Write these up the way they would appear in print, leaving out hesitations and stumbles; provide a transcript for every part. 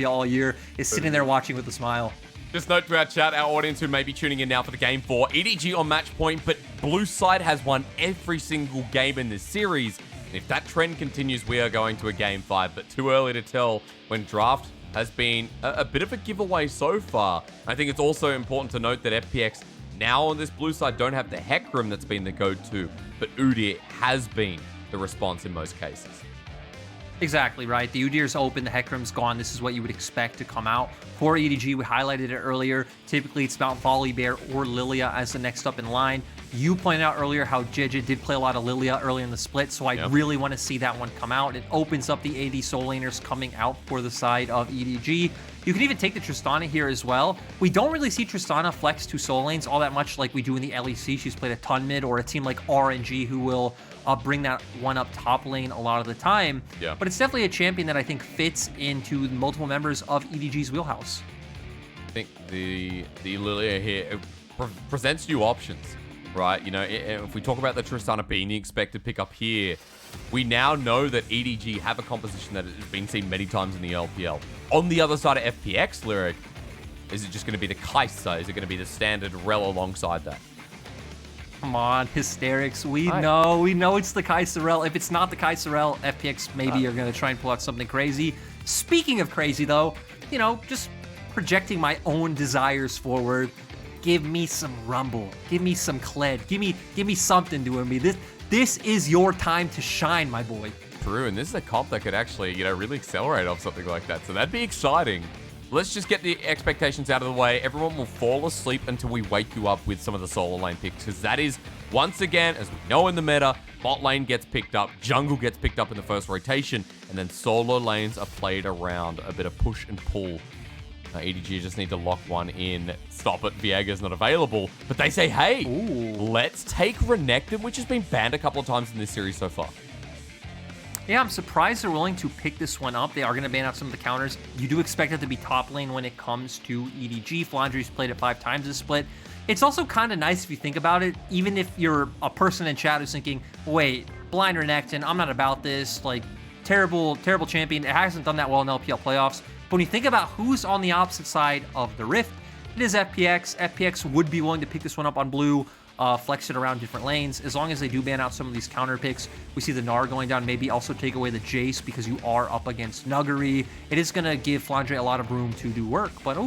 all year is sitting there watching with a smile. Just note to our chat, our audience who may be tuning in now for the Game 4, EDG on match point, but blue side has won every single game in this series. And if that trend continues, we are going to a Game 5, but too early to tell when draft has been a bit of a giveaway so far. I think it's also important to note that FPX now on this blue side don't have the Hecarim that's been the go-to, but Udyr has been the response in most cases. Exactly, right? The Udyr's open, the Hecarim's gone. This is what you would expect to come out. For EDG, we highlighted it earlier. Typically, it's Mount Volibear or Lilia as the next up in line. You pointed out earlier how JJ did play a lot of Lilia early in the split, so I really want to see that one come out. It opens up the AD soul laners coming out for the side of EDG. You can even take the Tristana here as well. We don't really see Tristana flex to soul lanes all that much like we do in the LEC. She's played a ton mid, or a team like RNG who will bring that one up top lane a lot of the time. Yeah. But it's definitely a champion that I think fits into multiple members of EDG's wheelhouse. I think the Lilia here presents new options, right? You know, if we talk about the Tristana being the expected pickup here, we now know that EDG have a composition that has been seen many times in the LPL. On the other side of FPX, Lyric, is it just going to be the Kai'Sa? Is it going to be the standard Rel alongside that? Come on, hysterics. We know it's the Kai'Sa Rel. If it's not the Kai'Sa Rel, FPX maybe are going to try and pull out something crazy. Speaking of crazy, though, you know, just projecting my own desires forward. Give me some Rumble. Give me some Kled. Give me something doing me. This is your time to shine, my boy. True, and this is a comp that could actually, you know, really accelerate off something like that. So that'd be exciting. Let's just get the expectations out of the way. Everyone will fall asleep until we wake you up with some of the solo lane picks, because that is, once again, as we know in the meta, bot lane gets picked up, jungle gets picked up in the first rotation, and then solo lanes are played around. A bit of push and pull. EDG just need to lock one in. Stop it, Viega's not available. But they say, hey, let's take Renekton, which has been banned a couple of times in this series so far. Yeah, I'm surprised they're willing to pick this one up. They are going to ban out some of the counters. You do expect it to be top lane when it comes to EDG. Flandre's played it 5 times this split. It's also kind of nice if you think about it, even if you're a person in chat who's thinking, wait, blind Renekton, I'm not about this, like, terrible champion. It hasn't done that well in LPL playoffs. But when you think about who's on the opposite side of the rift, it is FPX. FPX would be willing to pick this one up on blue, flex it around different lanes. As long as they do ban out some of these counter picks, we see the Gnar going down, maybe also take away the Jace because you are up against Nuggery. It is going to give Flandre a lot of room to do work, but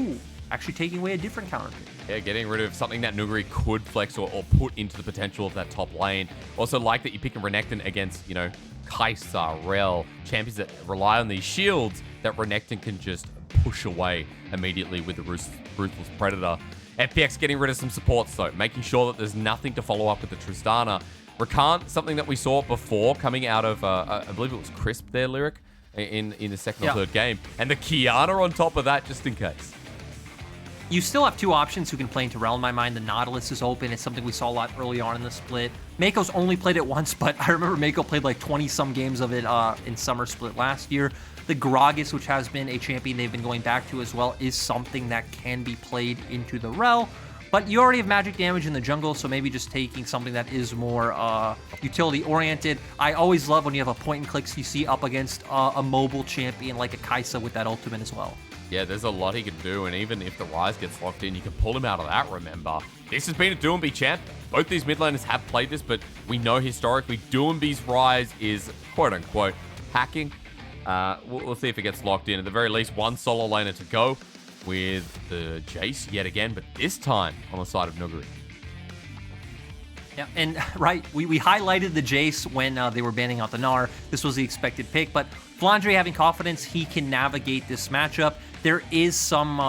actually taking away a different counter pick. Yeah, getting rid of something that Nuggery could flex or put into the potential of that top lane. Also like that you're picking Renekton against, you know, Kai'Sa, Rel, champions that rely on these shields that Renekton can just push away immediately with the Ruthless Predator. FPX getting rid of some supports though, making sure that there's nothing to follow up with the Tristana. Rakan, something that we saw before coming out of, I believe it was Crisp there, Lyric, in the second or third game. And the Kiana on top of that, just in case. You still have 2 options who can play into Rel in my mind. The Nautilus is open. It's something we saw a lot early on in the split. Mako's only played it once, but I remember Mako played like 20-some games of it in Summer Split last year. The Gragas, which has been a champion they've been going back to as well, is something that can be played into the Rel. But you already have magic damage in the jungle, so maybe just taking something that is more utility-oriented. I always love when you have a point-and-click CC up against a mobile champion like a Kai'Sa with that ultimate as well. Yeah, there's a lot he can do, and even if the Rise gets locked in, you can pull him out of that, remember. This has been a Doomby champ. Both these mid laners have played this, but we know historically Doomby's Rise is, quote-unquote, hacking. We'll see if it gets locked in. At the very least, one solo laner to go with the Jace yet again, but this time on the side of Nuggery. Yeah, and right, we highlighted the Jace when they were banning out the Gnar. This was the expected pick, but Flandre having confidence, he can navigate this matchup. There is some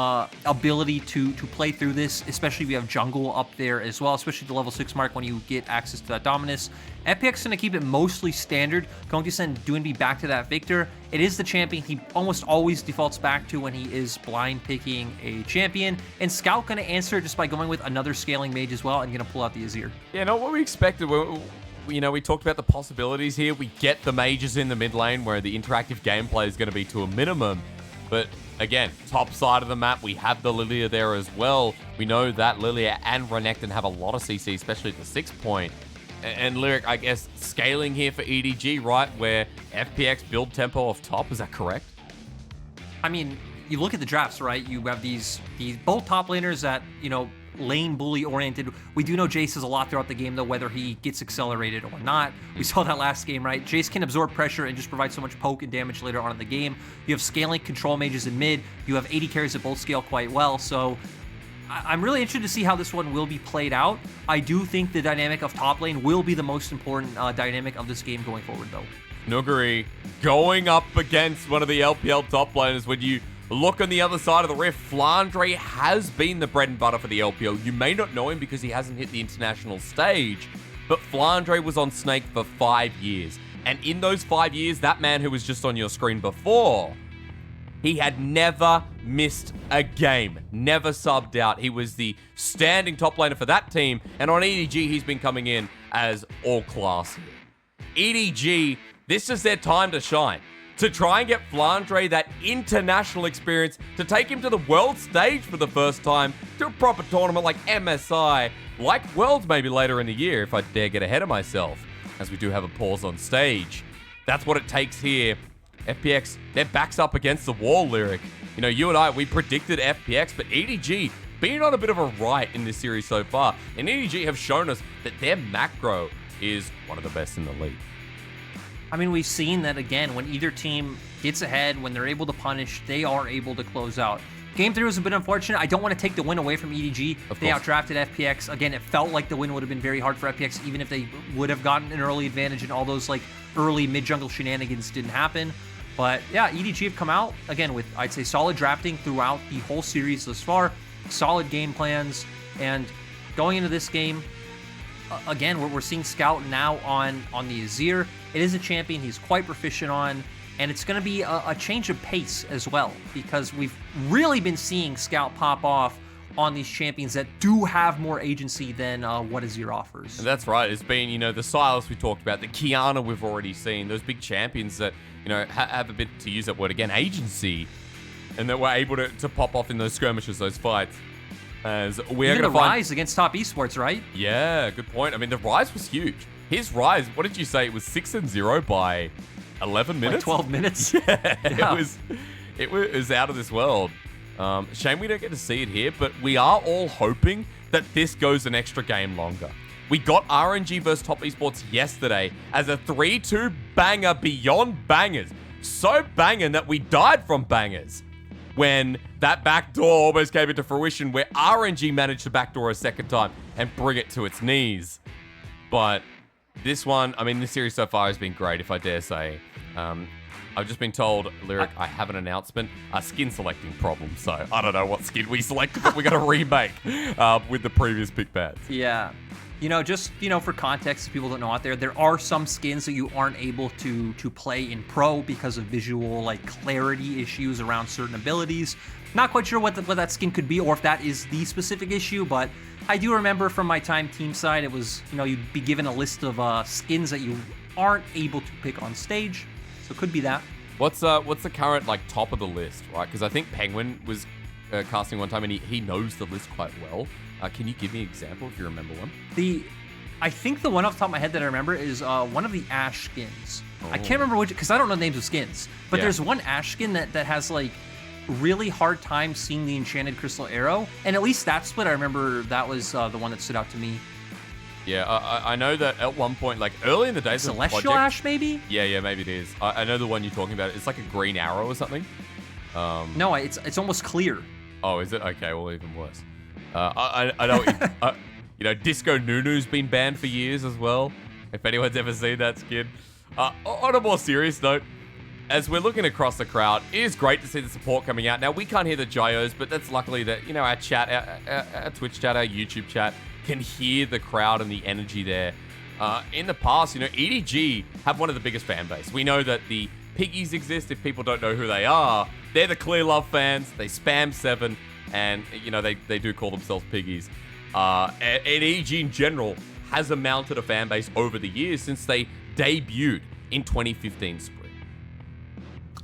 ability to play through this, especially if you have jungle up there as well, especially the level 6 mark when you get access to that Dominus. FPX is going to keep it mostly standard, going to send Doinby back to that Victor. It is the champion he almost always defaults back to when he is blind picking a champion, and Scout going to answer just by going with another scaling mage as well and going to pull out the Azir. Yeah, not what we expected. You know, we talked about the possibilities here. We get the mages in the mid lane where the interactive gameplay is going to be to a minimum, but again, top side of the map, we have the Lilia there as well. We know that Lilia and Renekton have a lot of CC, especially at the 6 point. And Lyric, I guess, scaling here for EDG, right? Where FPX build tempo off top, is that correct? I mean, you look at the drafts, right? You have these both top laners that, lane bully oriented. We do know Jace is a lot throughout the game, though, whether he gets accelerated or not. We saw that last game, right? Jace can absorb pressure and just provide so much poke and damage later on in the game. You have scaling control mages in mid. You have AD carries that both scale quite well. So I'm really interested to see how this one will be played out. I do think the dynamic of top lane will be the most important dynamic of this game going forward, though. Nuguri going up against one of the LPL top laners. When you look on the other side of the rift, Flandre has been the bread and butter for the LPL. You may not know him because he hasn't hit the international stage, but Flandre was on Snake for 5 years. And in those 5 years, that man who was just on your screen before, he had never missed a game, never subbed out. He was the standing top laner for that team. And on EDG, he's been coming in as all class. EDG, this is their time to shine. To try and get Flandre that international experience, to take him to the world stage for the first time, to a proper tournament like MSI, like Worlds maybe later in the year, if I dare get ahead of myself, as we do have a pause on stage. That's what it takes here. FPX, their back's up against the wall, Lyric. You and I, we predicted FPX, but EDG been on a bit of a ride in this series so far, and EDG have shown us that their macro is one of the best in the league. I mean, we've seen that again, when either team gets ahead, when they're able to punish, they are able to close out. Game 3 was a bit unfortunate. I don't want to take the win away from EDG. They outdrafted FPX. Again, it felt like the win would have been very hard for FPX, even if they would have gotten an early advantage and all those early mid-jungle shenanigans didn't happen. But yeah, EDG have come out, again, with, I'd say, solid drafting throughout the whole series thus far, solid game plans, and going into this game, again, we're seeing Scout now on the Azir. It is a champion he's quite proficient on, and it's going to be a change of pace as well, because we've really been seeing Scout pop off on these champions that do have more agency than what Azir offers. And that's right. It's been, the Silas we talked about, the Kiana we've already seen, those big champions that, have a bit, to use that word again, agency, and that we're able to pop off in those skirmishes, those fights. As we're going to Rise against top esports, right? Yeah, good point. I mean, the Rise was huge. His Rise, what did you say? It was 6-0 by 11 minutes? 12 minutes? Yeah. It was out of this world. Shame we don't get to see it here, but we are all hoping that this goes an extra game longer. We got RNG versus Top Esports yesterday as a 3-2 banger beyond bangers. So banging that we died from bangers when that backdoor almost came into fruition, where RNG managed to backdoor a second time and bring it to its knees. But this one, I mean, this series so far has been great, if I dare say. I've just been told, Lyric, I have an announcement, a skin selecting problem. So I don't know what skin we selected, but we're going to remake with the previous pick pads. Yeah. Just, for context, if people don't know out there are some skins that you aren't able to play in pro because of visual, clarity issues around certain abilities. Not quite sure what that skin could be, or if that is the specific issue, but I do remember from my time team side, it was, you'd be given a list of skins that you aren't able to pick on stage. So it could be that. What's the current, top of the list, right? Because I think Penguin was casting one time, and he knows the list quite well. Can you give me an example if you remember one? I think the one off the top of my head that I remember is one of the Ashe skins. Oh. I can't remember which, because I don't know names of skins. But Yeah. there's one Ashe skin that has really hard time seeing the Enchanted Crystal Arrow. And at least that split, I remember that was the one that stood out to me. Yeah, I know that at one point, early in the days of Celestial Project, Ashe, maybe? Yeah, maybe it is. I know the one you're talking about. It's like a green arrow or something. No, it's almost clear. Oh, is it? Okay, well, even worse. I know, Disco Nunu's been banned for years as well, if anyone's ever seen that skin. On a more serious note, as we're looking across the crowd, it is great to see the support coming out. Now, we can't hear the gyos, but that's luckily that, our chat, our Twitch chat, our YouTube chat can hear the crowd and the energy there. In the past, EDG have one of the biggest fan base. We know that the Piggies exist. If people don't know who they are, they're the Clear Love fans. They spam 7, and, they do call themselves Piggies. And EDG in general has mounted a fan base over the years since they debuted in 2015 spring.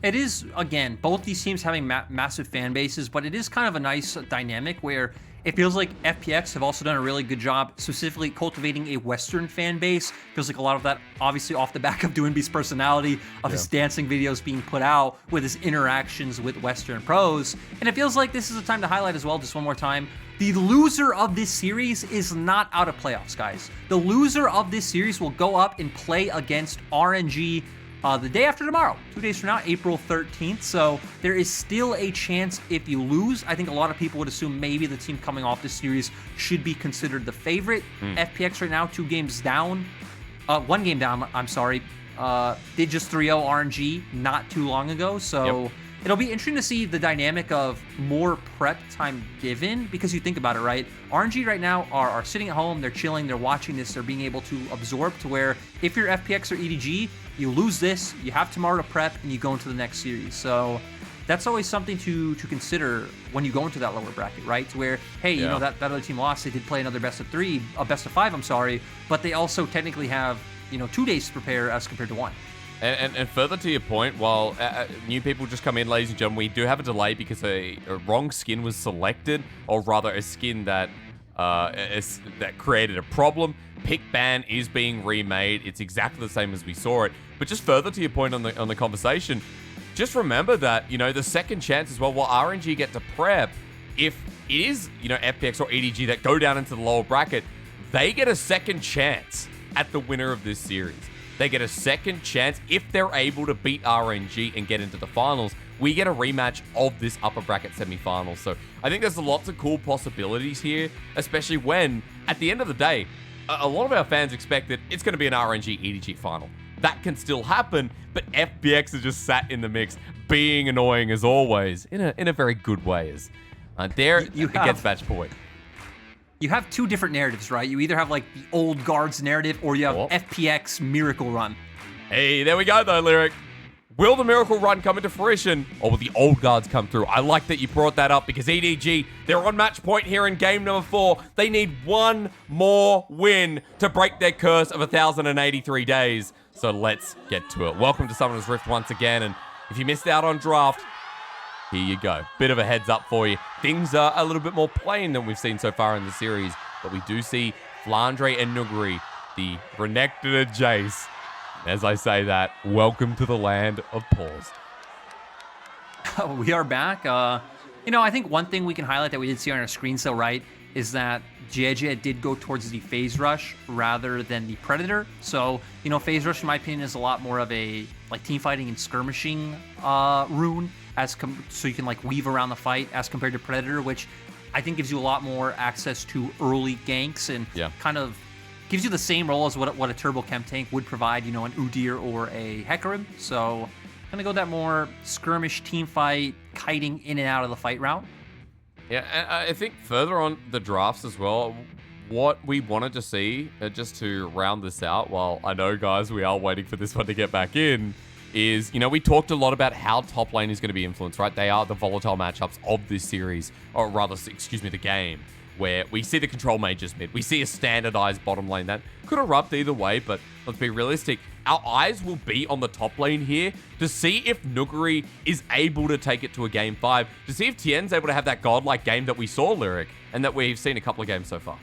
It is, again, both these teams having massive fan bases, but it is kind of a nice dynamic where It feels like FPX have also done a really good job specifically cultivating a Western fan base. Feels like a lot of that obviously off the back of Doinby's personality, of his dancing videos being put out, with his interactions with Western pros. And it feels like this is a time to highlight as well, just one more time, the loser of this series is not out of playoffs, guys. The loser of this series will go up and play against RNG the day after tomorrow, 2 days from now, April 13th. So there is still a chance if you lose. I think a lot of people would assume maybe the team coming off this series should be considered the favorite. FPX right now, 2 games down. 1 game down, I'm sorry. Did just 3-0 RNG not too long ago. So it'll be interesting to see the dynamic of more prep time given, because you think about it, right? RNG right now are sitting at home, they're chilling, they're watching this, they're being able to absorb, to where if you're FPX or EDG, you lose this, you have tomorrow to prep, and you go into the next series. So that's always something to consider when you go into that lower bracket, right? To where, hey, you know, that other team lost, they did play another best of 5, I'm sorry, but they also technically have, 2 days to prepare as compared to 1. And further to your point, while new people just come in, ladies and gentlemen, we do have a delay because a wrong skin was selected, or rather a skin that that created a problem. Pick ban is being remade. It's exactly the same as we saw it. But just further to your point on the conversation, just remember that, the second chance as well, while RNG get to prep, if it is, FPX or EDG that go down into the lower bracket, they get a second chance at the winner of this series. They get a second chance if they're able to beat RNG and get into the finals. We get a rematch of this upper bracket semifinals. So I think there's lots of cool possibilities here, especially when, at the end of the day, a lot of our fans expect that it's going to be an RNG EDG final. That can still happen, but FPX is just sat in the mix, being annoying as always, in a very good way. As it gets match point. You have 2 different narratives, right? You either have like the old guards narrative, or you have FPX Miracle Run. Hey, there we go though, Lyric. Will the Miracle Run come into fruition, or will the old guards come through? I like that you brought that up, because EDG, they're on match point here in game number 4. They need 1 more win to break their curse of 1,083 days. So let's get to it. Welcome to Summoner's Rift once again, and if you missed out on draft, here you go. Bit of a heads up for you. Things are a little bit more plain than we've seen so far in the series, but we do see Flandre and Nuguri, the Renekton and Jace. As I say that, welcome to the land of pause. We are back. I think one thing we can highlight that we did see on our screen still, right, is that JJ did go towards the Phase Rush rather than the Predator. So, Phase Rush, in my opinion, is a lot more of a team fighting and skirmishing rune, so you can weave around the fight, as compared to Predator, which I think gives you a lot more access to early ganks and kind of gives you the same role as what a Turbo Chem tank would provide, an Udyr or a Hecarim. So gonna go that more skirmish team fight, kiting in and out of the fight route. Yeah, and I think further on the drafts as well, what we wanted to see, just to round this out, while I know, guys, we are waiting for this one to get back in, is, we talked a lot about how top lane is going to be influenced, right? They are the volatile matchups of this series, or rather, the game, where we see the control mages mid. We see a standardized bottom lane that could erupt either way, but let's be realistic. Our eyes will be on the top lane here to see if Nuguri is able to take it to a game 5, to see if Tien's able to have that godlike game that we saw, Lyric, and that we've seen a couple of games so far.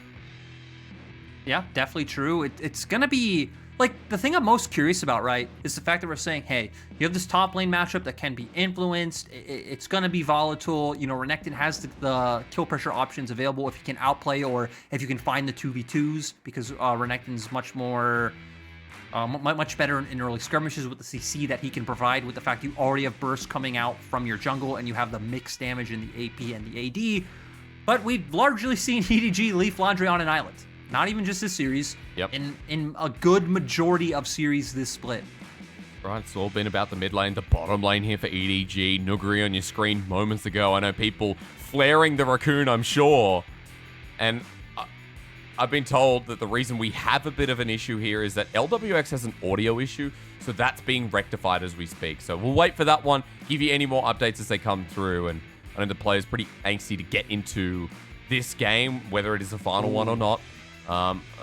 Yeah, definitely true. It's going to be... the thing I'm most curious about, right, is the fact that we're saying, hey, you have this top lane matchup that can be influenced. It's going to be volatile. Renekton has the kill pressure options available if you can outplay, or if you can find the 2v2s, because Renekton's much more... much better in early skirmishes with the CC that he can provide, with the fact you already have bursts coming out from your jungle, and you have the mixed damage in the AP and the AD. But we've largely seen EDG leave Flandre on an island. Not even just this series. Yep. In a good majority of series this split. Right, it's all been about the mid lane, the bottom lane here for EDG. Nuguri on your screen moments ago. I know people flaring the raccoon, I'm sure. And I've been told that the reason we have a bit of an issue here is that LWX has an audio issue, so that's being rectified as we speak. So we'll wait for that one, give you any more updates as they come through. And I know the player's pretty angsty to get into this game, whether it is a final one or not.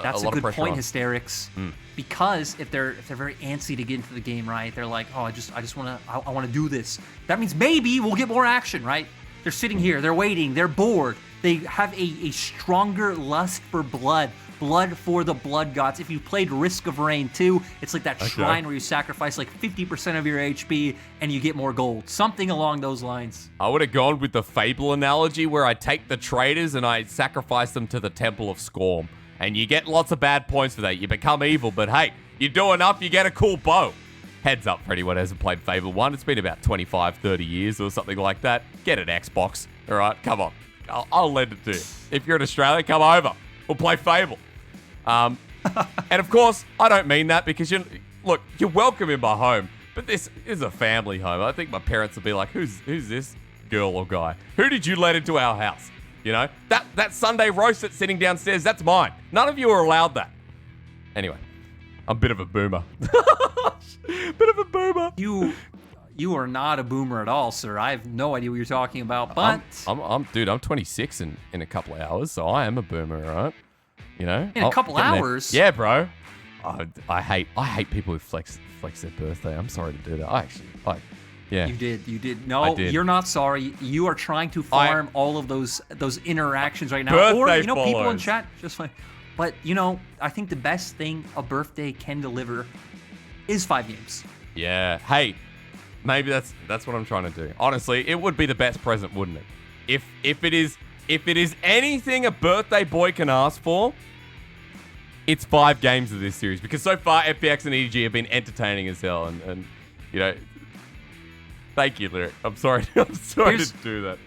That's a good point, Hysterics. Because if they're very antsy to get into the game, right? They're like, oh, I want to do this. That means maybe we'll get more action, right? They're sitting here, they're waiting, they're bored. They have a stronger lust for blood. Blood for the blood gods. If you played Risk of Rain 2, it's like that shrine where you sacrifice like 50% of your HP and you get more gold. Something along those lines. I would have gone with the Fable analogy where I take the traders and I sacrifice them to the Temple of Scorn. And you get lots of bad points for that. You become evil, but hey, you do enough, you get a cool bow. Heads up for anyone who hasn't played Fable 1. It's been about 25, 30 years or something like that. Get an Xbox, all right? Come on. I'll lend it to you. If you're in Australia, come over. We'll play Fable. And of course, I don't mean that because you're welcome in my home, but this is a family home. I think my parents will be like, who's this girl or guy? Who did you let into our house? You know, that Sunday roast that's sitting downstairs, that's mine. None of you are allowed that. Anyway, I'm a bit of a boomer. Bit of a boomer. You are not a boomer at all, sir. I have no idea what you're talking about, but... I'm 26 in a couple of hours, so I am a boomer, all right? You know? In a couple hours? Yeah, bro. I hate people who flex their birthday. I'm sorry to do that. Yeah. You did. No, I did. You're not sorry. You are trying to farm all of those interactions right now. Birthday or, people in chat, just like... But, I think the best thing a birthday can deliver is 5 games. Yeah. Hey, maybe that's what I'm trying to do. Honestly, it would be the best present, wouldn't it? If it is anything a birthday boy can ask for, it's 5 games of this series. Because so far, FPX and EDG have been entertaining as hell. And thank you, Lyric. I'm sorry to do that.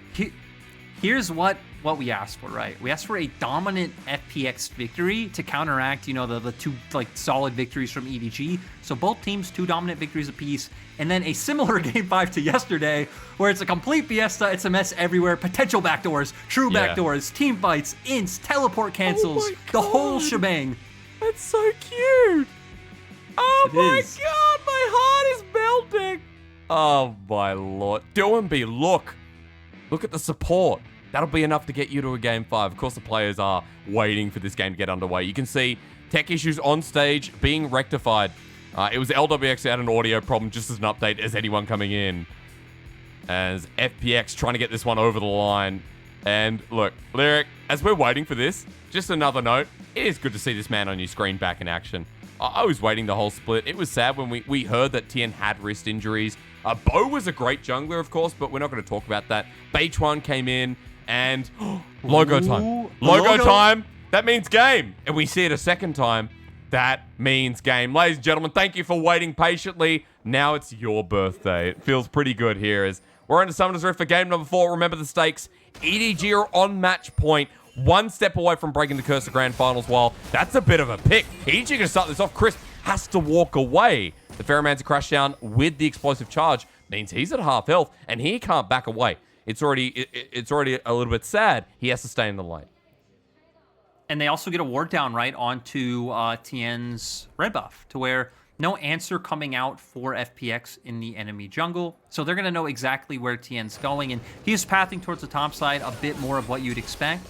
Here's what we asked for, right? We asked for a dominant FPX victory to counteract, the two solid victories from EDG. So both teams 2 dominant victories apiece, and then a similar game 5 to yesterday, where it's a complete fiesta. It's a mess everywhere. Potential backdoors, true backdoors, team fights, ints, teleport cancels, the whole shebang. That's so cute. Oh my god, my heart is melting. Oh my lord. Doomby, look at the support. That'll be enough to get you to a game 5. Of course, the players are waiting for this game to get underway. You can see tech issues on stage being rectified. It was LWX had an audio problem, just as an update as anyone coming in. As FPX trying to get this one over the line. And look, Lyric, as we're waiting for this, just another note, it is good to see this man on your screen back in action. I was waiting the whole split. It was sad when we heard that Tien had wrist injuries. Bo was a great jungler, of course, but we're not going to talk about that. Beichuan came in. And logo time. Logo time. That means game. And we see it a second time. That means game. Ladies and gentlemen, thank you for waiting patiently. Now it's your birthday. It feels pretty good here as we're into Summoner's Rift for game number 4. Remember the stakes. EDG are on match point. 1 step away from breaking the curse of grand finals. While that's a bit of a pick. EDG going to start this off. Crisp has to walk away. The Ferromancer crash down with the explosive charge means he's at half health and he can't back away. It's already a little bit sad. He has to stay in the lane. And they also get a ward down right onto Tien's red buff to where no answer coming out for FPX in the enemy jungle. So they're going to know exactly where Tien's going. And he is pathing towards the top side, a bit more of what you'd expect.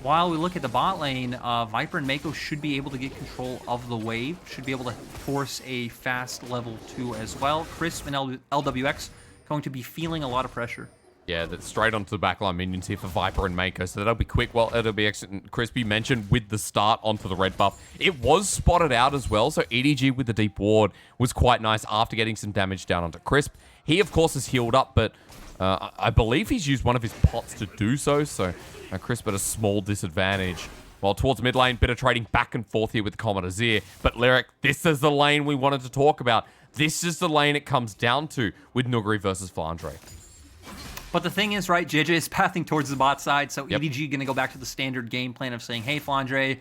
While we look at the bot lane, Viper and Mako should be able to get control of the wave. Should be able to force a fast level 2 as well. Crisp and LWX going to be feeling a lot of pressure. Yeah, that's straight onto the backline minions here for Viper and Mako, so that'll be quick. Well, LWX and Crispy mentioned with the start onto the red buff. It was spotted out as well, so EDG with the deep ward was quite nice after getting some damage down onto Crisp. He, of course, is healed up, but I believe he's used one of his pots to do so Crisp at a small disadvantage. While towards mid lane, bit of trading back and forth here with Comet Azir. But Lyric, this is the lane we wanted to talk about. This is the lane it comes down to with Nuguri versus Flandre. But the thing is, right, JJ is pathing towards the bot side, so EDG going to go back to the standard game plan of saying, hey, Flandre,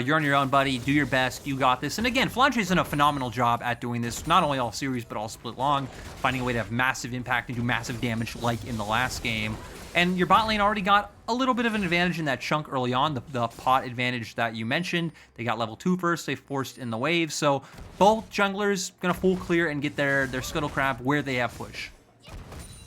you're on your own, buddy. Do your best. You got this. And again, Flandre's done a phenomenal job at doing this, not only all series, but all split long, finding a way to have massive impact and do massive damage like in the last game. And your bot lane already got a little bit of an advantage in that chunk early on, the pot advantage that you mentioned. They got level 2 first. They forced in the wave. So both junglers going to full clear and get their Scuttle Crab where they have push.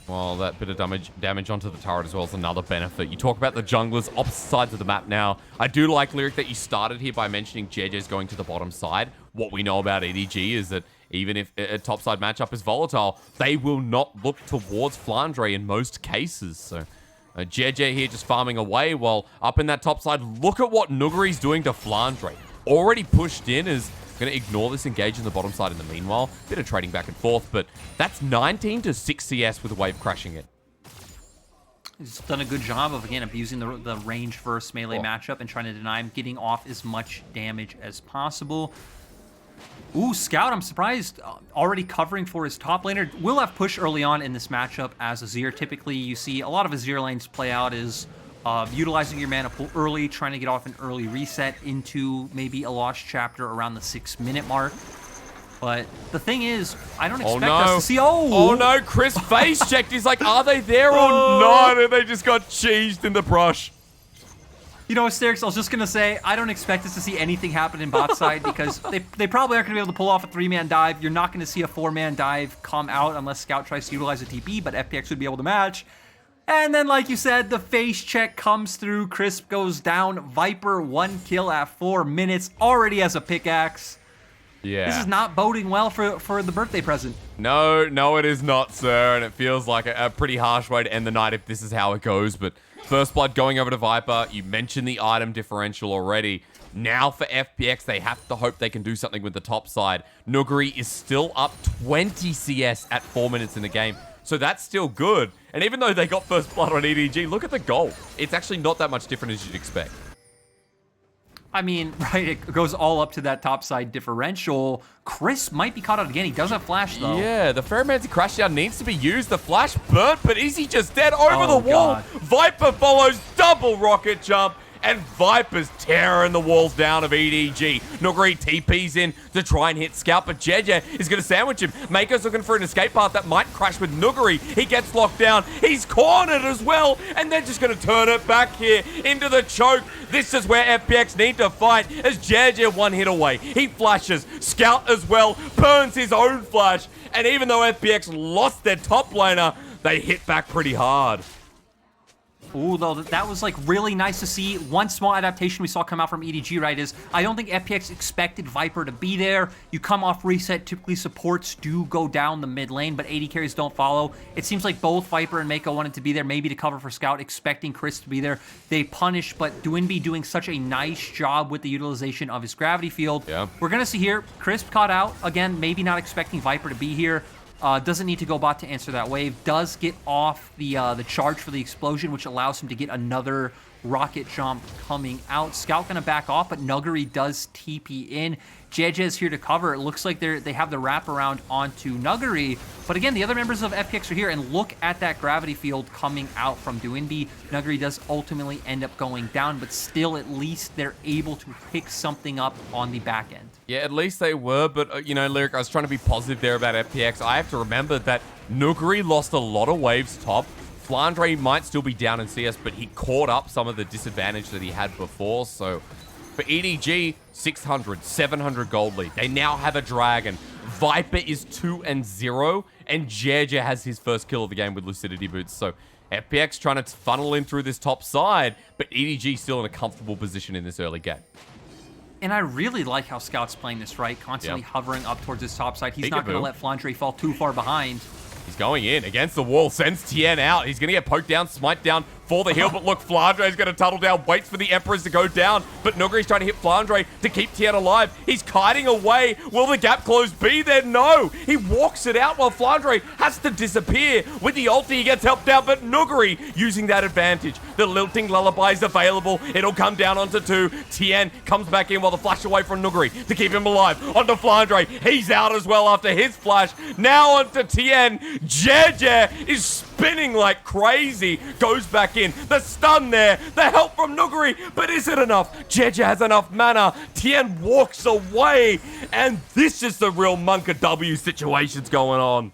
Well, that bit of damage onto the turret as well is another benefit. You talk about the junglers opposite sides of the map now. I do like, Lyric, that you started here by mentioning JJ's going to the bottom side. What we know about EDG is that even if a topside matchup is volatile, they will not look towards Flandre in most cases. So JJ here just farming away while up in that top side. Look at what Nuguri's doing to Flandre. Already pushed in, is going to ignore this engage in the bottom side in the meanwhile. Bit of trading back and forth, but that's 19 to 6 CS with a wave crashing it. He's done a good job of, again, abusing the range versus melee matchup and trying to deny him getting off as much damage as possible. Ooh, Scout, I'm surprised, already covering for his top laner. Will have push early on in this matchup as Azir. Typically, you see a lot of Azir lanes play out is utilizing your mana pool early, trying to get off an early reset into maybe a lost chapter around the 6-minute mark. But the thing is, I don't expect us to see... Oh no, Chris face checked. He's like, are they there or not? And they just got cheesed in the brush. You know, Asterix, I was just going to say, I don't expect us to see anything happen in bot side because they probably aren't going to be able to pull off a 3-man dive. You're not going to see a 4-man dive come out unless Scout tries to utilize a TP, but FPX would be able to match. And then, like you said, the face check comes through. Crisp goes down. Viper, 1 kill at 4 minutes, already has a pickaxe. Yeah. This is not boding well for the birthday present. No, it is not, sir. And it feels like a pretty harsh way to end the night if this is how it goes. But First Blood going over to Viper. You mentioned the item differential already. Now for FPX, they have to hope they can do something with the top side. Nuguri is still up 20 CS at 4 minutes in the game. So that's still good. And even though they got First Blood on EDG, look at the goal. It's actually not that much different as you'd expect. I mean, right, it goes all up to that top side differential. Chris might be caught out again. He does have flash, though. Yeah, the Ferromancer Crashdown needs to be used. The flash burnt, but is he just dead over the wall? God. Viper follows, double rocket jump, and Viper's tearing the walls down of EDG. Nuguri TP's in to try and hit Scout, but JJ is going to sandwich him. Mako's looking for an escape path that might crash with Nuguri. He gets locked down. He's cornered as well, and they're just going to turn it back here into the choke. This is where FPX need to fight as JJ 1 hit away. He flashes. Scout as well burns his own flash, and even though FPX lost their top laner, they hit back pretty hard. Ooh, though, that was, like, really nice to see. One small adaptation we saw come out from EDG, right, is I don't think FPX expected Viper to be there. You come off reset, typically supports do go down the mid lane, but AD carries don't follow. It seems like both Viper and Mako wanted to be there, maybe to cover for Scout, expecting Chris to be there. They punish, but Dwinby doing such a nice job with the utilization of his gravity field. Yeah. We're going to see here, Crisp caught out. Again, maybe not expecting Viper to be here. Doesn't need to go bot to answer that wave. Does get off the charge for the explosion, which allows him to get another rocket jump coming out. Scout gonna back off, but Nuguri does TP in. JJ is here to cover. It looks like they have the wraparound onto Nuguri. But again, the other members of FPX are here, and look at that gravity field coming out from Dwinby. Nuguri does ultimately end up going down, but still at least they're able to pick something up on the back end. Yeah, at least they were, but, you know, Lyric, I was trying to be positive there about FPX. I have to remember that Nuguri lost a lot of waves top. Flandre might still be down in CS, but he caught up some of the disadvantage that he had before, so... For EDG, 600, 700 gold lead. They now have a dragon. Viper is 2-0, and JJ has his first kill of the game with Lucidity Boots. So FPX trying to funnel in through this top side, but EDG still in a comfortable position in this early game. And I really like how Scout's playing this, right? Constantly hovering up towards his top side. He's not going to let Flandre fall too far behind. He's going in against the wall, sends Tien out. He's going to get poked down, smite down for the heal, but look, Flandre is going to tunnel down, waits for the Emperors to go down, but Nuguri's trying to hit Flandre to keep Tien alive. He's kiting away. Will the gap close be there? No. He walks it out while Flandre has to disappear. With the ulti, he gets helped out, but Nuguri using that advantage. The lilting lullaby is available. It'll come down onto 2. Tien comes back in while the flash away from Nuguri to keep him alive. Onto Flandre. He's out as well after his flash. Now onto Tien. JJ is spinning like crazy. Goes back in. The stun there. The help from Nuguri. But is it enough? JJ has enough mana. Tien walks away. And this is the real Monka W situations going on.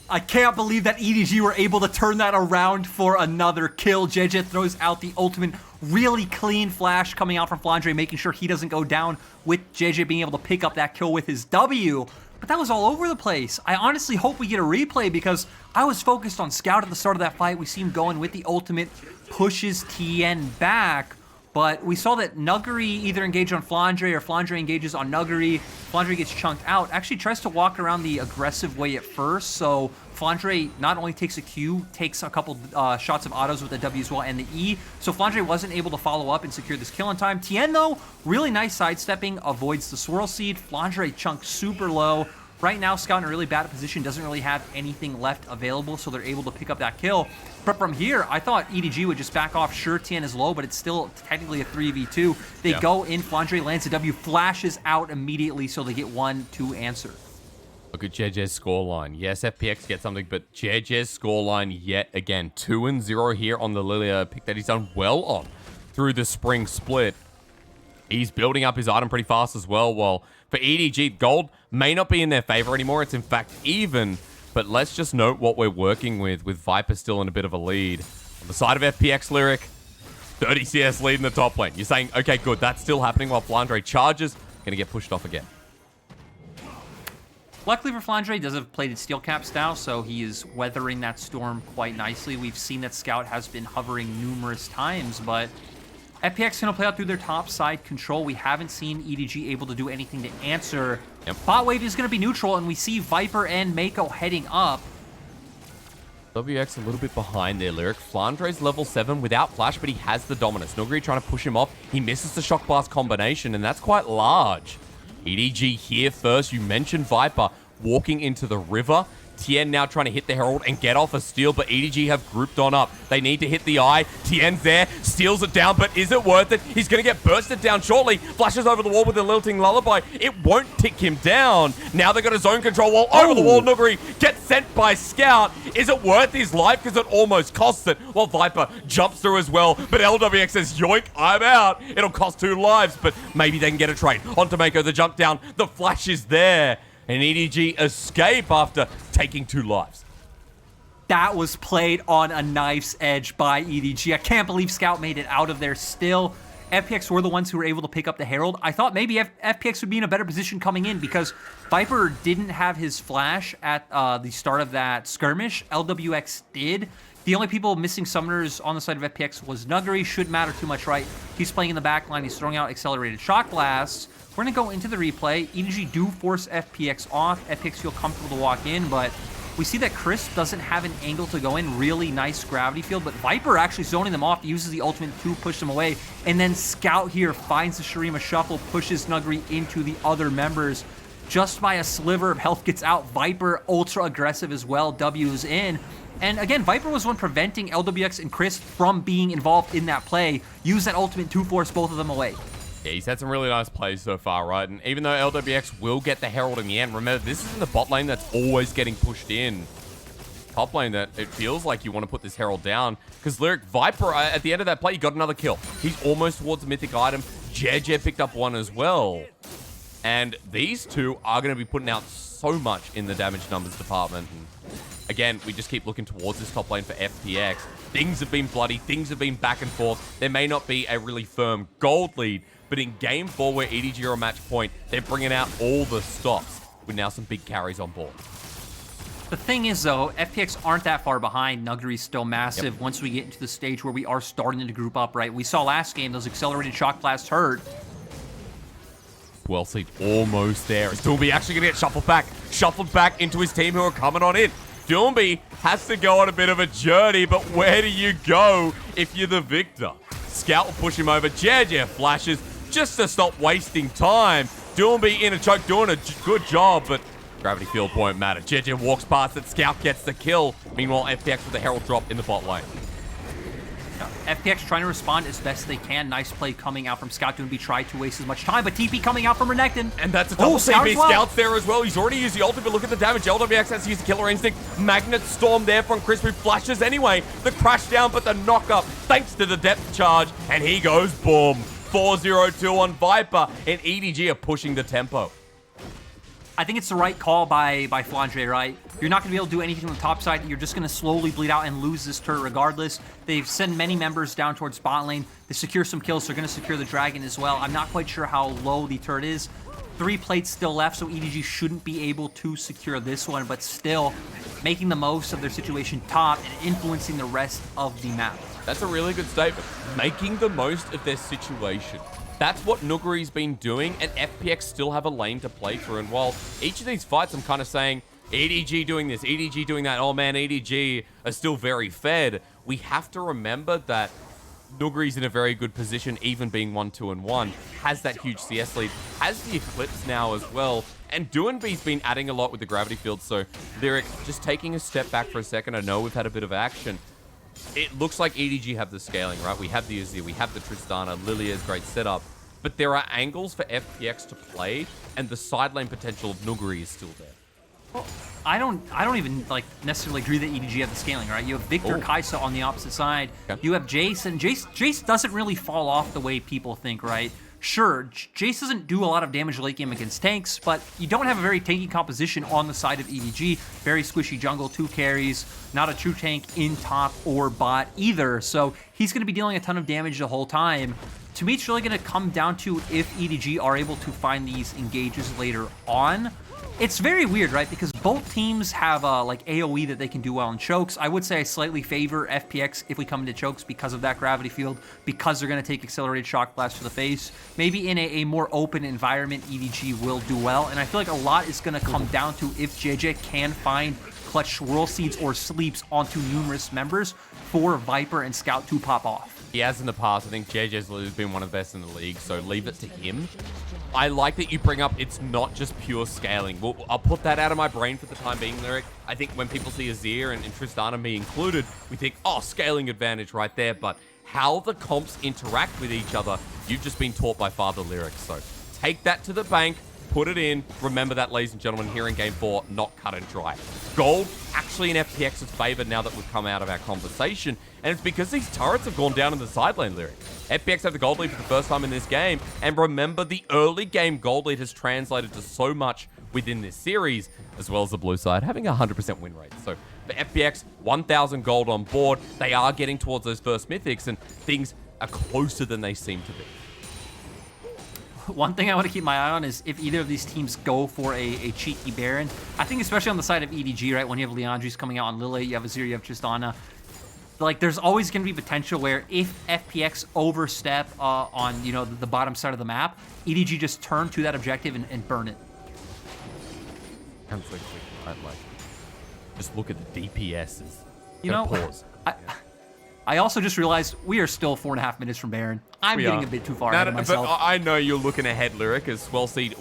I can't believe that EDG were able to turn that around for another kill. JJ throws out the ultimate. Really clean flash coming out from Flandre, making sure he doesn't go down, with JJ being able to pick up that kill with his W. But that was all over the place. I honestly hope we get a replay because I was focused on Scout at the start of that fight. We see him going with the ultimate, pushes Tien back. But we saw that Nuggery either engaged on Flandre or Flandre engages on Nuggery. Flandre gets chunked out. Actually tries to walk around the aggressive way at first. So Flandre not only takes a Q, takes a couple shots of autos with the W as well and the E. So Flandre wasn't able to follow up and secure this kill in time. Tien, though, really nice sidestepping, avoids the Swirl Seed. Flandre chunked super low. Right now, Scout in a really bad position, doesn't really have anything left available, so they're able to pick up that kill. But from here, I thought EDG would just back off. Sure, Tien is low, but it's still technically a 3v2. They go in, Flandre lands a W, flashes out immediately, so they get 1-2 answer. Look at JJ's scoreline. Yes, FPX gets something, but JJ's scoreline yet again. 2-0 here on the Lilia pick that he's done well on through the spring split. He's building up his item pretty fast as well, while for EDG, gold may not be in their favor anymore. It's in fact even, but let's just note what we're working with Viper still in a bit of a lead. On the side of FPX, Lyric, 30 CS lead in the top lane. You're saying, okay, good, that's still happening while Flandre charges, gonna get pushed off again. Luckily for Flandre, he does have plated steel caps now, so he is weathering that storm quite nicely. We've seen that Scout has been hovering numerous times, but FPX going to play out through their top side control. We haven't seen EDG able to do anything to answer. Bot wave is going to be neutral, and we see Viper and Mako heading up. WX a little bit behind there, Lyric. Flandre's level 7 without flash, but he has the dominance. Nuggery trying to push him off. He misses the shock blast combination, and that's quite large. EDG here first. You mentioned Viper walking into the river. Tien now trying to hit the Herald and get off a steal, but EDG have grouped on up. They need to hit the eye. Tien's there, steals it down, but is it worth it? He's going to get bursted down shortly. Flashes over the wall with a lilting lullaby. It won't tick him down. Now they've got a zone control wall over the wall. Nuggery gets sent by Scout. Is it worth his life? Because it almost costs it. While Viper jumps through as well, but LWX says, yoink, I'm out. It'll cost 2 lives, but maybe they can get a trade. Onto Mako, the jump down. The flash is there. And EDG escape after taking 2 lives. That was played on a knife's edge by EDG. I can't believe Scout made it out of there still. FPX were the ones who were able to pick up the Herald. I thought maybe FPX would be in a better position coming in because Viper didn't have his flash at the start of that skirmish. LWX did. The only people missing summoners on the side of FPX was Nuggery. Shouldn't matter too much, right? He's playing in the back line. He's throwing out accelerated shock blasts. We're going to go into the replay. EDG do force FPX off. FPX feel comfortable to walk in, but we see that Crisp doesn't have an angle to go in. Really nice gravity field, but Viper actually zoning them off, uses the ultimate to push them away, and then Scout here finds the Shurima Shuffle, pushes Nuggery into the other members. Just by a sliver of health gets out. Viper ultra aggressive as well. W is in. And again, Viper was one preventing LWX and Chris from being involved in that play. Use that ultimate to force both of them away. Yeah, he's had some really nice plays so far, right? And even though LWX will get the Herald in the end, remember, this isn't the bot lane that's always getting pushed in. Top lane that it feels like you want to put this Herald down. Because Lyric, Viper, at the end of that play, he got another kill. He's almost towards the mythic item. JJ picked up one as well. And these two are going to be putting out so much in the damage numbers department. And again, we just keep looking towards this top lane for FPX. Things have been bloody. Things have been back and forth. There may not be a really firm gold lead, but in Game 4, where EDG are a match point, they're bringing out all the stops with now some big carries on board. The thing is, though, FPX aren't that far behind. Nuggery's still massive. Yep. Once we get into the stage where we are starting to group up, right? We saw last game, those accelerated shock blasts hurt. Well, see, almost there. Is Doomby actually going to get shuffled back into his team who are coming on in? Doomby has to go on a bit of a journey, but where do you go if you're the victor? Scout will push him over. JJ flashes just to stop wasting time. Doomby in a choke, doing a good job, but gravity field won't matter. JJ walks past it. Scout gets the kill. Meanwhile, FPX with the Herald drop in the bot lane. FPX trying to respond as best they can. Nice play coming out from Scout. Doomby tried to waste as much time, but TP coming out from Renekton. And that's a double TP. Scout's there as well. He's already used the ultimate. Look at the damage. LWX has to use the Killer Instinct. Magnet Storm there from Chris, who flashes anyway. The crash down, but the knock up thanks to the depth charge. And he goes boom. 4-0-2 on Viper. And EDG are pushing the tempo. I think it's the right call by Flandre, right? You're not going to be able to do anything on the top side. You're just going to slowly bleed out and lose this turret regardless. They've sent many members down towards bot lane. They secure some kills, so they're going to secure the dragon as well. I'm not quite sure how low the turret is. 3 plates still left, so EDG shouldn't be able to secure this one, but still making the most of their situation top and influencing the rest of the map. That's a really good statement. Making the most of their situation. That's what Nuguri's been doing, and FPX still have a lane to play through. And while each of these fights, I'm kind of saying, EDG doing this, EDG doing that, oh man, EDG are still very fed, we have to remember that Nuguri's in a very good position, even being 1-2-1, has that huge CS lead, has the Eclipse now as well, and Doinby's been adding a lot with the gravity field, so Lyric, just taking a step back for a second, I know we've had a bit of action. It looks like EDG have the scaling, right? We have the Azir, we have the Tristana, Lilia's great setup, but there are angles for FPX to play, and the side lane potential of Nuguri is still there. Well, I don't even like necessarily agree that EDG have the scaling, right? You have Victor Kaisa on the opposite side. Okay. You have Jace, and Jace doesn't really fall off the way people think, right? Sure, Jace doesn't do a lot of damage late game against tanks, but you don't have a very tanky composition on the side of EDG. Very squishy jungle, 2 carries, not a true tank in top or bot either. So he's going to be dealing a ton of damage the whole time. To me, it's really going to come down to if EDG are able to find these engages later on. It's very weird, right? Because both teams have like AoE that they can do well in chokes. I would say I slightly favor FPX if we come into chokes because of that gravity field, because they're going to take accelerated shock blast to the face. Maybe in a more open environment, EDG will do well. And I feel like a lot is going to come down to if JJ can find clutch swirl seeds or sleeps onto numerous members for Viper and Scout to pop off. He has in the past. I think JJ's been one of the best in the league, so leave it to him. I like that you bring up it's not just pure scaling. Well, I'll put that out of my brain for the time being, Lyric. I think when people see Azir and Tristana be included, we think, oh, scaling advantage right there. But how the comps interact with each other, you've just been taught by Father Lyric. So take that to the bank. Put it in. Remember that, ladies and gentlemen, here in Game 4, not cut and dry. Gold actually in FPX's favor now that we've come out of our conversation, and it's because these turrets have gone down in the side lane, Lyric. FPX have the gold lead for the first time in this game, and remember, the early game gold lead has translated to so much within this series, as well as the blue side having a 100% win rate. So for FPX, 1,000 gold on board. They are getting towards those first mythics, and things are closer than they seem to be. One thing I want to keep my eye on is if either of these teams go for a cheeky Baron. I think especially on the side of EDG, right, when you have Leandri's coming out on Lily, you have Azir, you have Tristana. Like, there's always going to be potential where if FPX overstep on, you know, the bottom side of the map, EDG just turn to that objective and burn it. Just look at the DPSs. You know, pause. I also just realized we are still 4.5 minutes from Baron. I'm getting a bit too far ahead of myself. But I know you're looking ahead, Lyric, as Swellseed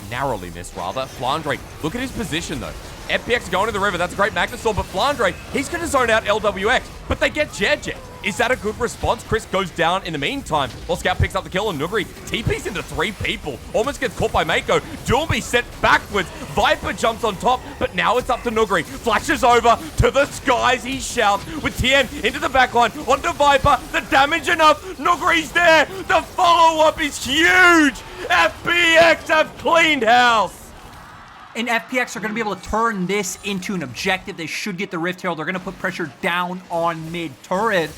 narrowly missed, rather. Flandre, look at his position, though. FPX going to the river. That's a great Magnus Sword, but Flandre, he's going to zone out LWX, but they get Jet. Is that a good response? Chris goes down in the meantime, while Scout picks up the kill, and Nuguri TP's into 3 people. Almost gets caught by Mako. Doinby sent backwards. Viper jumps on top, but now it's up to Nuguri. Flashes over to the skies. He shouts with Tien into the backline. Onto Viper. The damage enough. Nuguri's there. The follow-up is huge. FPX have cleaned house. And FPX are going to be able to turn this into an objective. They should get the Rift Herald. They're going to put pressure down on mid-turret.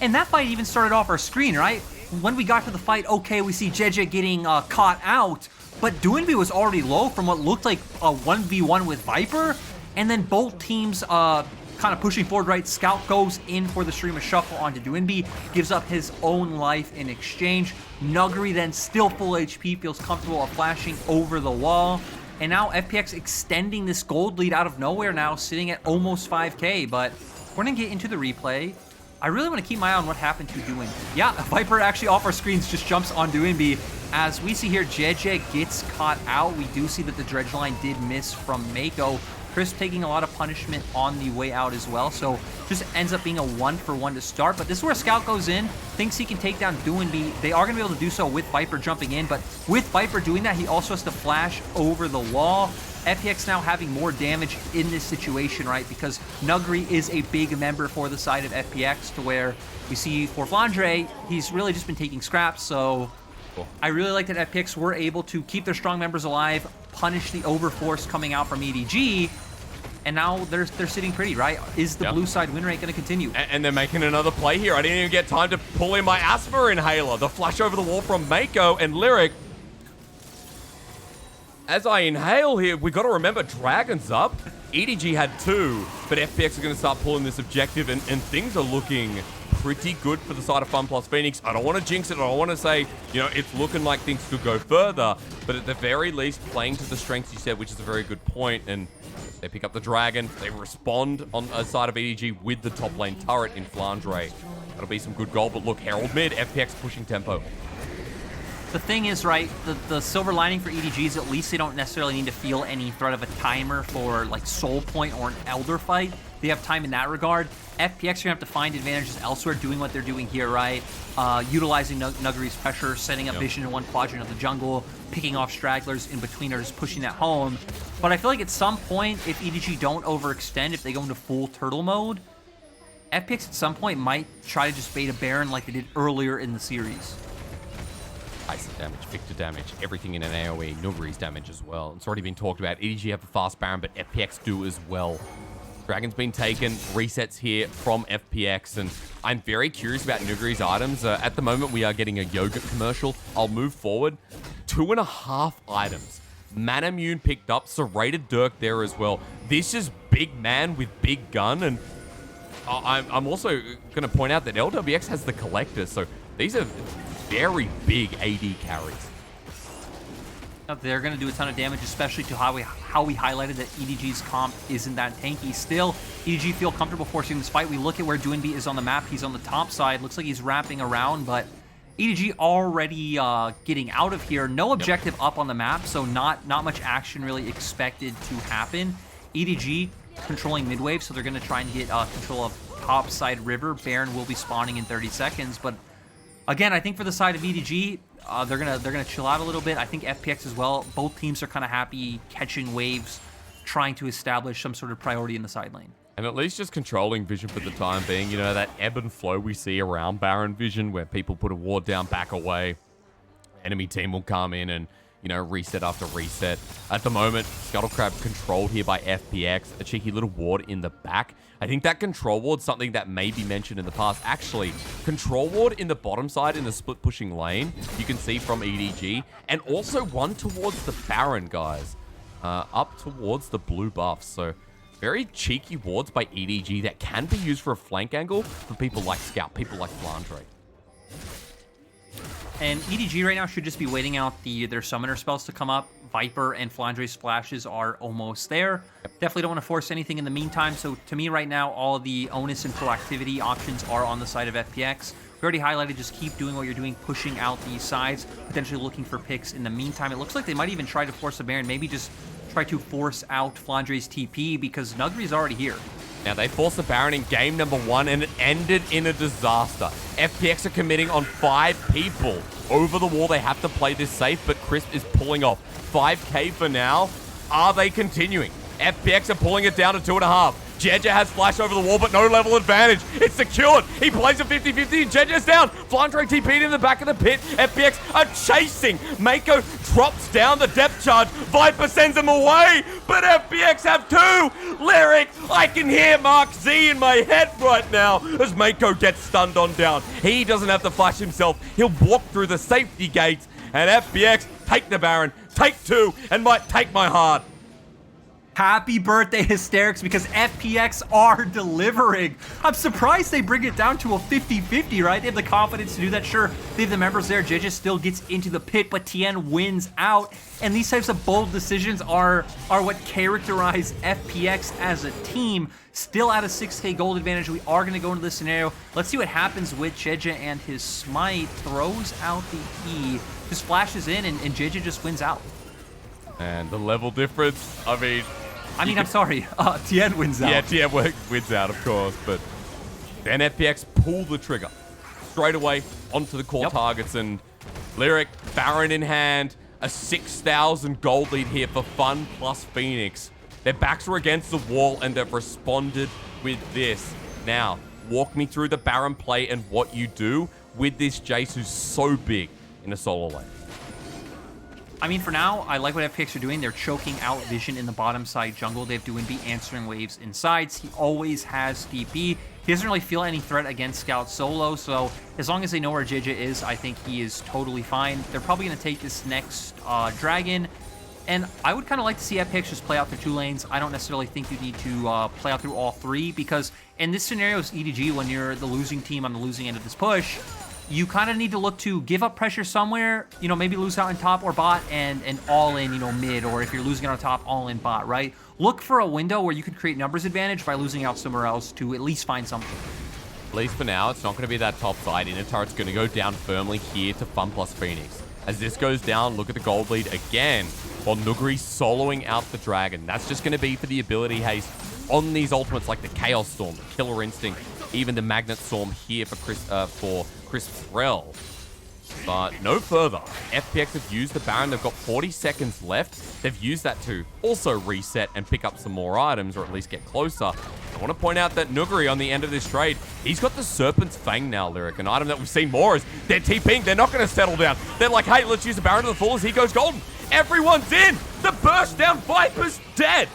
And that fight even started off our screen, right? When we got to the fight, okay, we see Jeje getting caught out, but Doinby was already low from what looked like a 1v1 with Viper. And then both teams kind of pushing forward, right? Scout goes in for the stream of shuffle onto Doinby, gives up his own life in exchange. Nuguri then, still full HP, feels comfortable of flashing over the wall. And now FPX extending this gold lead out of nowhere now, sitting at almost 5k. But we're going to get into the replay. I really want to keep my eye on what happened to Doinby. Yeah, Viper actually off our screens just jumps on Doinby. As we see here, Jeje gets caught out. We do see that the dredge line did miss from Mako. Chris taking a lot of punishment on the way out as well. So just ends up being a 1-for-1 to start. But this is where Scout goes in, thinks he can take down Doinby. They are going to be able to do so with Viper jumping in. But with Viper doing that, he also has to flash over the wall. FPX now having more damage in this situation, right? Because Nuguri is a big member for the side of FPX, to where we see for Flandre, he's really just been taking scraps. So cool. I really like that FPX were able to keep their strong members alive, punish the overforce coming out from EDG, and now they're sitting pretty, right? Is the blue side win rate going to continue? And they're making another play here. I didn't even get time to pull in my Asthma Inhaler. The flash over the wall from Mako and Lyric. As I inhale here, we got to remember, Dragon's up. EDG had 2, but FPX are going to start pulling this objective, and things are looking pretty good for the side of FunPlus Phoenix. I don't want to jinx it. I don't want to say, you know, it's looking like things could go further. But at the very least, playing to the strengths you said, which is a very good point. And they pick up the Dragon. They respond on the side of EDG with the top lane turret in Flandre. That'll be some good gold. But look, Herald mid, FPX pushing tempo. The thing is, right, the silver lining for EDG is at least they don't necessarily need to feel any threat of a timer for, like, Soul Point or an Elder fight. They have time in that regard. FPX are going to have to find advantages elsewhere, doing what they're doing here, right? Utilizing Nuggery's pressure, setting up vision in one quadrant of the jungle, picking off stragglers in between, or just pushing that home. But I feel like at some point, if EDG don't overextend, if they go into full turtle mode, FPX at some point might try to just bait a Baron like they did earlier in the series. Ice damage, Victor damage, everything in an AoE, Nuggery's damage as well. It's already been talked about. EDG have a fast Baron, but FPX do as well. Dragon's been taken, resets here from FPX, and I'm very curious about Nuggery's items. At the moment, we are getting a yogurt commercial. I'll move forward. 2.5 items. Manamune picked up, serrated Dirk there as well. This is big man with big gun, and I'm also going to point out that LWX has the Collector, so these are very big AD carries. They're going to do a ton of damage, especially to how we highlighted that EDG's comp isn't that tanky. Still, EDG feel comfortable forcing this fight. We look at where Doinby is on the map. He's on the top side. Looks like he's wrapping around, but EDG already getting out of here. No objective up on the map, so not much action really expected to happen. EDG controlling mid-wave, so they're going to try and get control of top side river. Baron will be spawning in 30 seconds, but again, I think for the side of EDG, they're gonna chill out a little bit. I think FPX as well. Both teams are kind of happy catching waves, trying to establish some sort of priority in the side lane. And at least just controlling vision for the time being. You know, that ebb and flow we see around Baron vision, where people put a ward down, back away. Enemy team will come in and, you know, reset after reset. At the moment, Scuttlecrab controlled here by FPX. A cheeky little ward in the back. I think that control ward's something that may be mentioned in the past. Actually, control ward in the bottom side in the split pushing lane, you can see from EDG. And also one towards the Baron, guys. Up towards the blue buffs. So very cheeky wards by EDG that can be used for a flank angle for people like Scout, people like Flandre. And EDG right now should just be waiting out their summoner spells to come up. Viper and Flandre's splashes are almost there. Definitely don't want to force anything in the meantime. So to me right now, all the onus and proactivity options are on the side of FPX. We already highlighted just keep doing what you're doing, pushing out these sides, potentially looking for picks in the meantime. It looks like they might even try to force a Baron, maybe just try to force out Flandre's TP because Nuggery's already here. Now, they forced the Baron in game number 1, and it ended in a disaster. FPX are committing on 5 people. Over the wall, they have to play this safe, but Crisp is pulling off. 5k for now. Are they continuing? FPX are pulling it down to 2.5. Jeja has flash over the wall, but no level advantage. It's secured. He plays a 50-50, and Jeja's down. Flandre TP'd in the back of the pit. FPX are chasing. Mako drops down the depth charge. Viper sends him away, but FPX have 2. Lyric, I can hear Mark Z in my head right now as Mako gets stunned on down. He doesn't have to flash himself. He'll walk through the safety gates, and FPX take the Baron, take 2, and might take my heart. Happy birthday, Hysterics, because FPX are delivering. I'm surprised they bring it down to a 50-50, right? They have the confidence to do that. Sure, they have the members there. JJ still gets into the pit, but Tien wins out. And these types of bold decisions are what characterize FPX as a team. Still at a 6k gold advantage. We are going to go into this scenario. Let's see what happens with Jeja and his smite. Throws out the E. Just flashes in, and Jeja just wins out. And the level difference, I'm sorry. Tien wins out. Yeah, Tien wins out, of course. But then FPX pull the trigger straight away onto the core targets. And Lyric, Baron in hand, a 6,000 gold lead here for FunPlus Phoenix. Their backs were against the wall, and they've responded with this. Now, walk me through the Baron play and what you do with this Jace who's so big in a solo lane. I mean, for now, I like what FPX are doing. They're choking out vision in the bottom side jungle. They have Doinby answering waves inside. He always has TP. He doesn't really feel any threat against Scout solo, so as long as they know where Jeja is, I think he is totally fine. They're probably going to take this next Dragon. And I would kind of like to see FPX just play out through 2 lanes. I don't necessarily think you need to play out through all 3, because in this scenario as EDG, when you're the losing team on the losing end of this push, you kind of need to look to give up pressure somewhere, you know, maybe lose out on top or bot and all in, you know, mid, or if you're losing on top, all in bot, right? Look for a window where you could create numbers advantage by losing out somewhere else to at least find something. At least for now, it's not going to be that top side. Inner turret's going to go down firmly here to FunPlus Phoenix. As this goes down, look at the gold lead again, while Nuguri soloing out the Dragon. That's just going to be for the ability haste on these ultimates like the Chaos Storm, the Killer Instinct, even the Magnet Storm here for Chris Threll. But no further. FPX have used the Baron. They've got 40 seconds left. They've used that to also reset and pick up some more items, or at least get closer. I want to point out that Nuguri on the end of this trade, he's got the Serpent's Fang now, Lyric, an item that we've seen more is they're TPing. They're not going to settle down. They're like, hey, let's use the Baron to the full as he goes golden. Everyone's in. The burst down Viper's dead.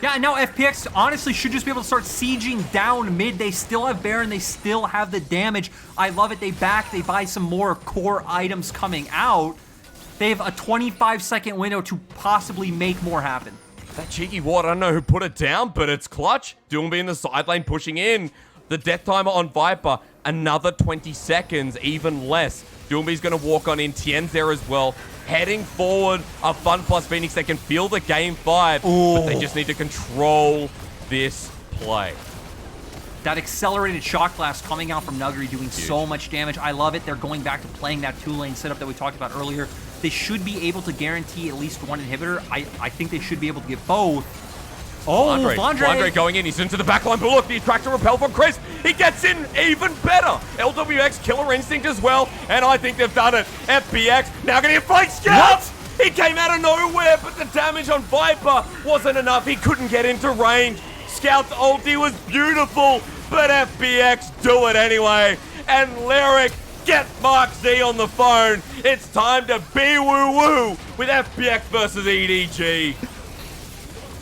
Yeah, and now FPX honestly should just be able to start sieging down mid. They still have Baron. They still have the damage. I love it. They buy some more core items coming out. They have a 25-second window to possibly make more happen. That cheeky ward, I don't know who put it down, but it's clutch. Doomby in the side lane pushing in. The death timer on Viper, another 20 seconds, even less. Doomby's going to walk on in. Tien's there as well. Heading forward, a FunPlus Phoenix. They can feel the game 5, but they just need to control this play. That accelerated shock blast coming out from Nuguri doing so much damage. I love it. They're going back to playing that 2-lane setup that we talked about earlier. They should be able to guarantee at least 1 inhibitor. I think they should be able to get both. Oh, Flandre going in. He's into the backline, but look, the attractor repel from Chris. He gets in even better. LWX, Killer Instinct as well, and I think they've done it. FPX now going to get Flank Scout. He came out of nowhere, but the damage on Viper wasn't enough. He couldn't get into range. Scout's ulti was beautiful, but FPX do it anyway. And Lyric, get Mark Z on the phone. It's time to be woo-woo with FPX versus EDG.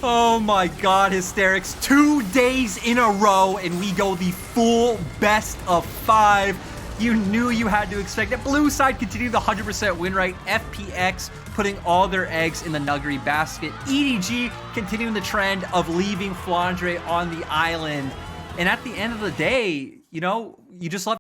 Oh my god, hysterics. 2 days in a row, and we go the full best of 5. You knew you had to expect it. Blue side continued the 100% win rate. FPX putting all their eggs in the Nuguri basket. EDG continuing the trend of leaving Flandre on the island. And at the end of the day, you know, you just love